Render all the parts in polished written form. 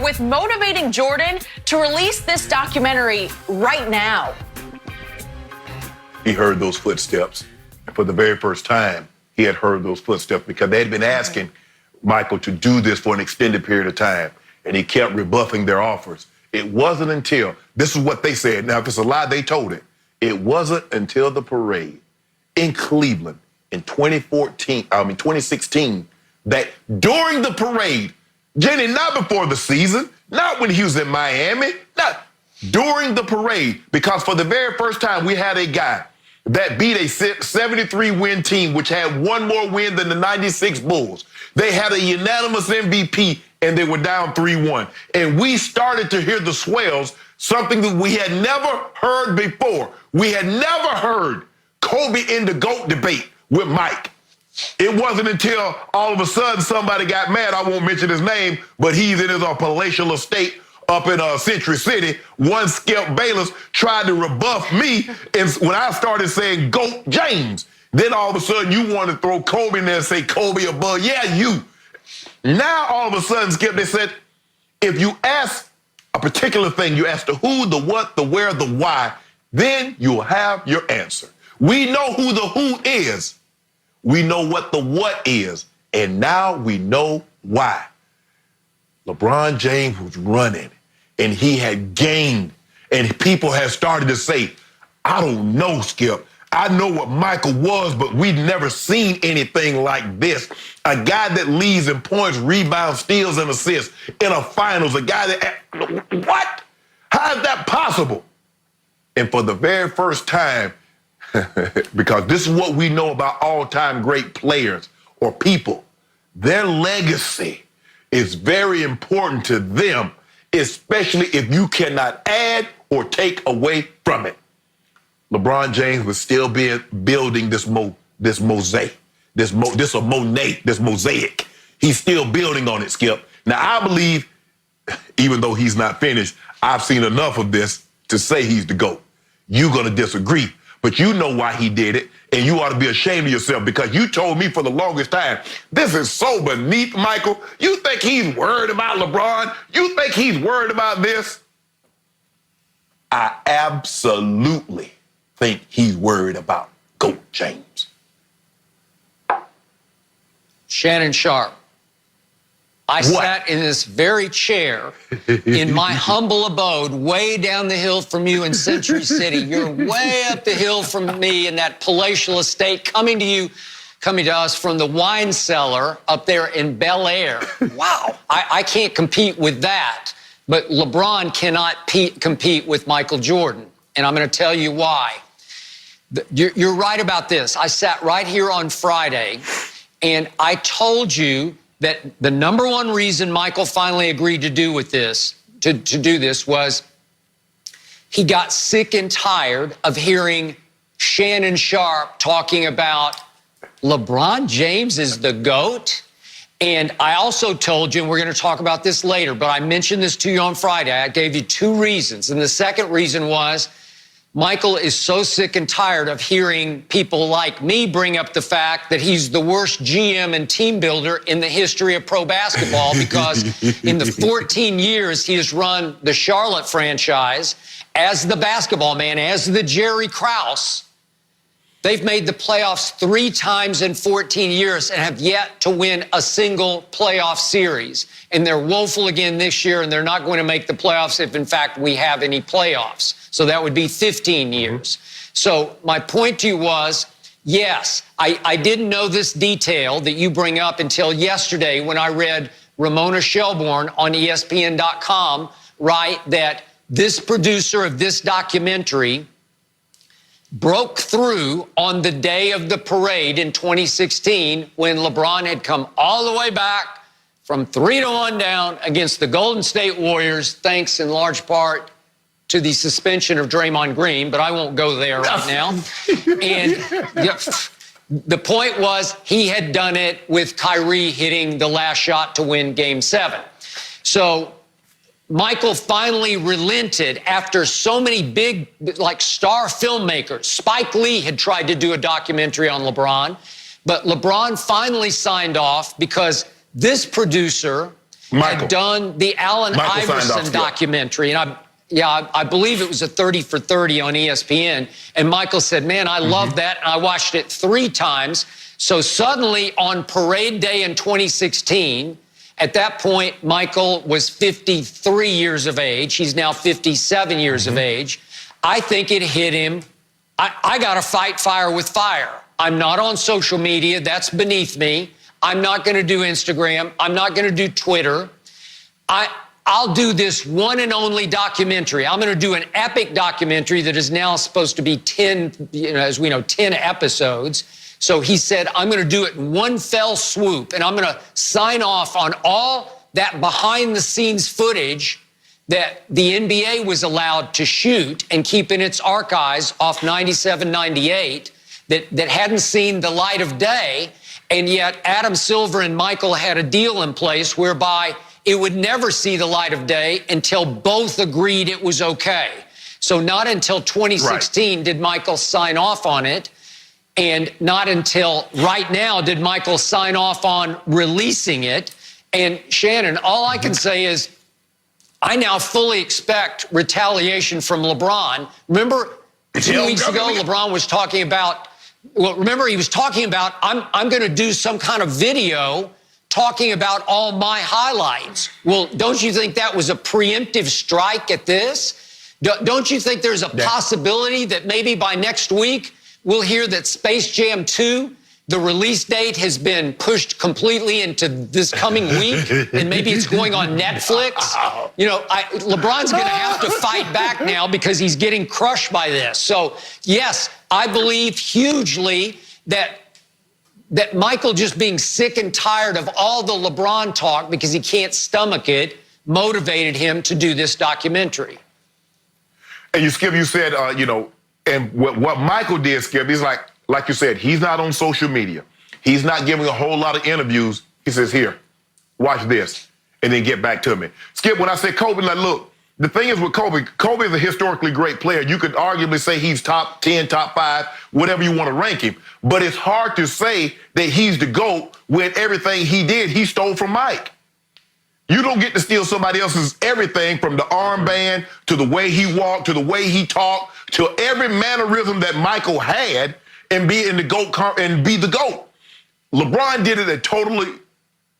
with motivating Jordan to release this documentary right now. He heard those footsteps. For the very first time, he had heard those footsteps because they had been asking Michael to do this for an extended period of time, and he kept rebuffing their offers. It wasn't until, this is what they said, now if it's a lie, they told it. It wasn't until the parade in Cleveland in 2016, that during the parade, Jenny, not before the season, not when he was in Miami, not during the parade, because for the very first time, we had a guy that beat a 73-win team, which had one more win than the 96 Bulls. They had a unanimous MVP, and they were down 3-1. And we started to hear the swells, something that we had never heard before. We had never heard Kobe in the GOAT debate with Mike. It wasn't until all of a sudden somebody got mad. I won't mention his name, but he's in his palatial estate up in Century City. One Skip Bayless tried to rebuff me, and when I started saying GOAT James, then all of a sudden you want to throw Kobe in there and say Kobe above. Yeah, you. Now all of a sudden, Skip, they said, if you ask a particular thing, you ask the who, the what, the where, the why, then you'll have your answer. We know who the who is. We know what the what is. And now we know why. LeBron James was running, and he had gained, and people had started to say, I don't know, Skip. I know what Michael was, but we'd never seen anything like this. A guy that leads in points, rebounds, steals, and assists in a finals. A guy that, what? How is that possible? And for the very first time, because this is what we know about all-time great players or people, their legacy is very important to them, especially if you cannot add or take away from it. LeBron James was still building this mosaic. He's still building on it, Skip. Now, I believe, even though he's not finished, I've seen enough of this to say he's the GOAT. You're going to disagree, but you know why he did it, and you ought to be ashamed of yourself because you told me for the longest time, this is so beneath Michael. You think he's worried about LeBron? You think he's worried about this? I absolutely think he's worried about GOAT James. Shannon Sharp, I sat in this very chair in my humble abode way down the hill from you in Century City. You're way up the hill from me in that palatial estate, coming to us from the wine cellar up there in Bel Air. Wow, I can't compete with that, but LeBron cannot compete with Michael Jordan, and I'm going to tell you why. You're right about this. I sat right here on Friday, and I told you that the number one reason Michael finally agreed to do this was he got sick and tired of hearing Shannon Sharp talking about LeBron James is the GOAT. And I also told you, and we're going to talk about this later, but I mentioned this to you on Friday. I gave you two reasons. And the second reason was Michael is so sick and tired of hearing people like me bring up the fact that he's the worst GM and team builder in the history of pro basketball because in the 14 years he has run the Charlotte franchise as the basketball man, as the Jerry Krause. They've made the playoffs 3 times in 14 years and have yet to win a single playoff series. And they're woeful again this year, and they're not going to make the playoffs if, in fact, we have any playoffs. So that would be 15 years. So my point to you was, yes, I didn't know this detail that you bring up until yesterday when I read Ramona Shelburne on ESPN.com write that this producer of this documentary broke through on the day of the parade in 2016 when LeBron had come all the way back from 3-1 down against the Golden State Warriors, thanks in large part to the suspension of Draymond Green, but I won't go there right now. And the point was he had done it with Kyrie hitting the last shot to win Game 7. So Michael finally relented after so many big, like, star filmmakers. Spike Lee had tried to do a documentary on LeBron, but LeBron finally signed off because this producer had done the Allen Iverson documentary. And I believe it was a 30 for 30 on ESPN. And Michael said, man, I love that. And I watched it 3 times. So suddenly on parade day in 2016, at that point, Michael was 53 years of age. He's now 57 years of age. I think it hit him. I got to fight fire with fire. I'm not on social media. That's beneath me. I'm not going to do Instagram. I'm not going to do Twitter. I'll do this one and only documentary. I'm going to do an epic documentary that is now supposed to be 10, as we know, 10 episodes. So he said, I'm going to do it in one fell swoop, and I'm going to sign off on all that behind-the-scenes footage that the NBA was allowed to shoot and keep in its archives off 97, 98 that hadn't seen the light of day. And yet Adam Silver and Michael had a deal in place whereby it would never see the light of day until both agreed it was okay. So not until 2016 did Michael sign off on it. And not until right now did Michael sign off on releasing it. And Shannon, all I can say is I now fully expect retaliation from LeBron. Remember 2 weeks ago, LeBron was talking about, remember he was talking about, I'm going to do some kind of video talking about all my highlights. Well, don't you think that was a preemptive strike at this? Don't you think there's a possibility that maybe by next week, we'll hear that Space Jam 2, the release date has been pushed completely into this coming week, and maybe it's going on Netflix? You know, LeBron's going to have to fight back now because he's getting crushed by this. So, yes, I believe hugely that Michael just being sick and tired of all the LeBron talk because he can't stomach it motivated him to do this documentary. And you, Skip, you said, and what Michael did, Skip, he's like you said, he's not on social media. He's not giving a whole lot of interviews. He says, here, watch this, and then get back to me. Skip, when I said Kobe, like, look, the thing is with Kobe is a historically great player. You could arguably say he's top 10, top 5, whatever you want to rank him. But it's hard to say that he's the GOAT when everything he did, he stole from Mike. You don't get to steal somebody else's everything, from the armband to the way he walked, to the way he talked, to every mannerism that Michael had, and be in the GOAT and be the GOAT. LeBron did it a totally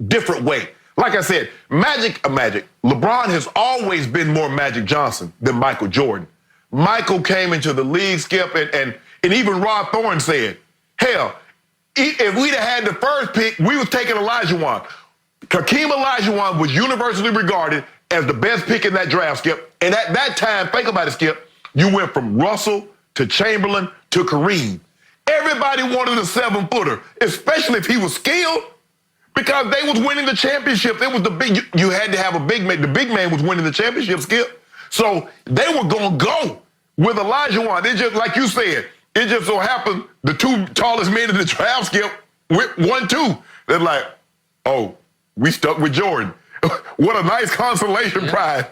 different way. Like I said, Magic. LeBron has always been more Magic Johnson than Michael Jordan. Michael came into the league, Skip, and even Rod Thorne said, hell, if we'd have had the first pick, we was taking Olajuwon. Hakeem Olajuwon was universally regarded as the best pick in that draft, Skip. And at that time, think about it, Skip, you went from Russell to Chamberlain to Kareem. Everybody wanted a 7-footer, especially if he was skilled, because they was winning the championship. It was you had to have a big man. The big man was winning the championship, Skip. So they were going to go with Olajuwon. It just, like you said, it just so happened the 2 tallest men in the draft, Skip, went 1-2. They're like, oh, we stuck with Jordan. What a nice consolation prize.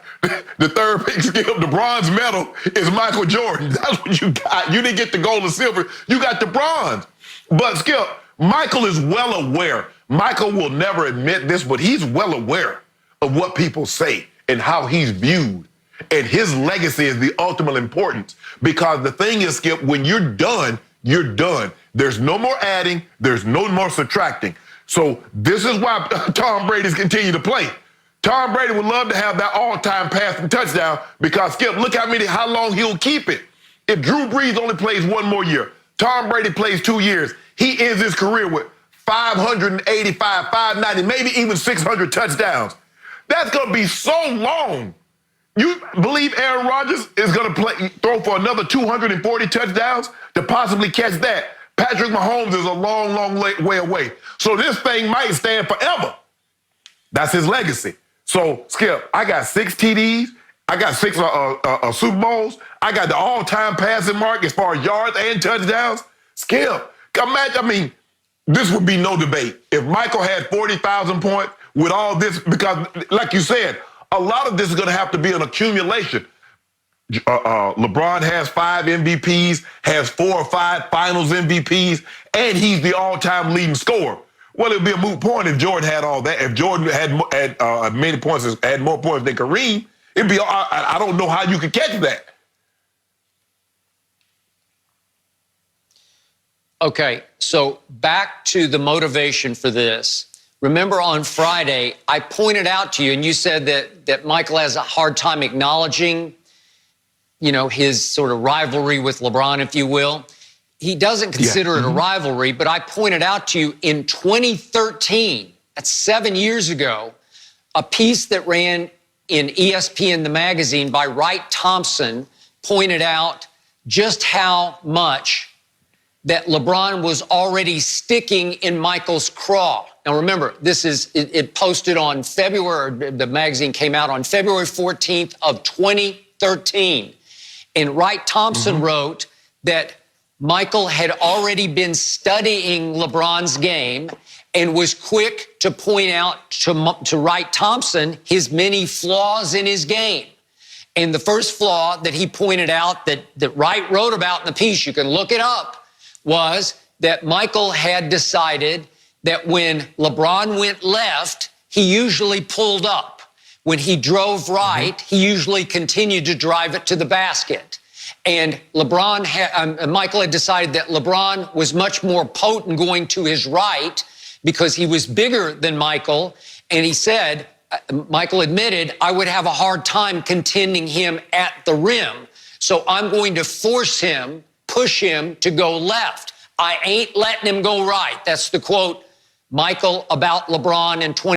The third pick, Skip, the bronze medal is Michael Jordan. That's what you got. You didn't get the gold and silver. You got the bronze. But, Skip, Michael is well aware. Michael will never admit this, but he's well aware of what people say and how he's viewed. And his legacy is the ultimate importance. Because the thing is, Skip, when you're done, you're done. There's no more adding. There's no more subtracting. So this is why Tom Brady's continue to play. Tom Brady would love to have that all-time passing touchdown because, Skip, look how long he'll keep it. If Drew Brees only plays 1 more year, Tom Brady plays 2 years, he ends his career with 585, 590, maybe even 600 touchdowns. That's going to be so long. You believe Aaron Rodgers is going to throw for another 240 touchdowns to possibly catch that? Patrick Mahomes is a long, long way away. So this thing might stand forever. That's his legacy. So, Skip, I got 6 TDs. I got 6 Super Bowls. I got the all-time passing mark as far as yards and touchdowns. Skip, imagine, this would be no debate. If Michael had 40,000 points with all this, because, like you said, a lot of this is going to have to be an accumulation. LeBron has 5 MVPs, has 4 or 5 finals MVPs, and he's the all-time leading scorer. Well, it'd be a moot point if Jordan had all that. If Jordan had many points, had more points than Kareem, it'd be. I don't know how you could catch that. Okay, so back to the motivation for this. Remember on Friday, I pointed out to you, and you said that Michael has a hard time acknowledging, his sort of rivalry with LeBron, if you will. He doesn't consider it a rivalry, but I pointed out to you in 2013, that's 7 years ago, a piece that ran in ESPN, the magazine, by Wright Thompson pointed out just how much that LeBron was already sticking in Michael's craw. Now remember, it posted on February, the magazine came out on February 14th of 2013. And Wright Thompson wrote that Michael had already been studying LeBron's game and was quick to point out to Wright Thompson his many flaws in his game. And the first flaw that he pointed out that Wright wrote about in the piece, you can look it up, was that Michael had decided that when LeBron went left, he usually pulled up. When he drove right, he usually continued to drive it to the basket. And Michael had decided that LeBron was much more potent going to his right because he was bigger than Michael. And he said, Michael admitted, I would have a hard time contending him at the rim. So I'm going to force him, push him to go left. I ain't letting him go right. That's the quote, Michael, about LeBron in